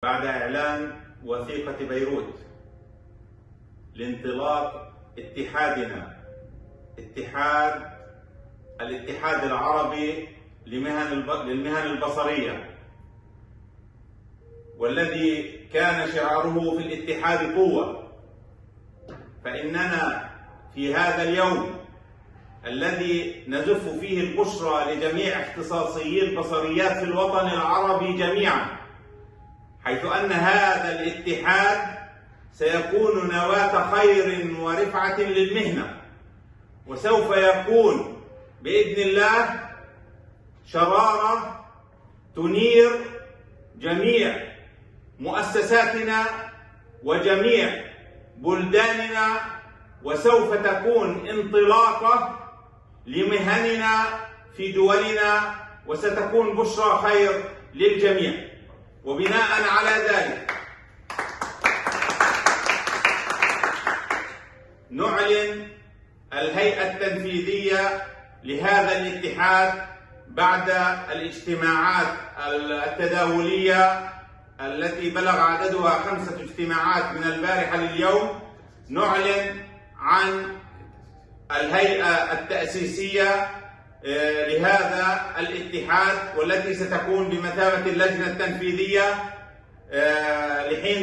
بعد إعلان وثيقة بيروت لانطلاق اتحادنا، الاتحاد العربي للمهن البصرية، والذي كان شعاره في الاتحاد قوة، فإننا في هذا اليوم الذي نزف فيه البشرى لجميع اختصاصيي البصريات في الوطن العربي جميعا، حيث أن هذا الاتحاد سيكون نواة خير ورفعة للمهنة، وسوف يكون بإذن الله شرارة تنير جميع مؤسساتنا وجميع بلداننا، وسوف تكون انطلاقة لمهننا في دولنا، وستكون بشرى خير للجميع. وبناء على ذلك نعلن الهيئة التنفيذية لهذا الاتحاد بعد الاجتماعات التداولية التي بلغ عددها 5 اجتماعات من البارحة لليوم. نعلن عن الهيئة التأسيسية لهذا الاتحاد، والتي ستكون بمثابة اللجنة التنفيذية لحين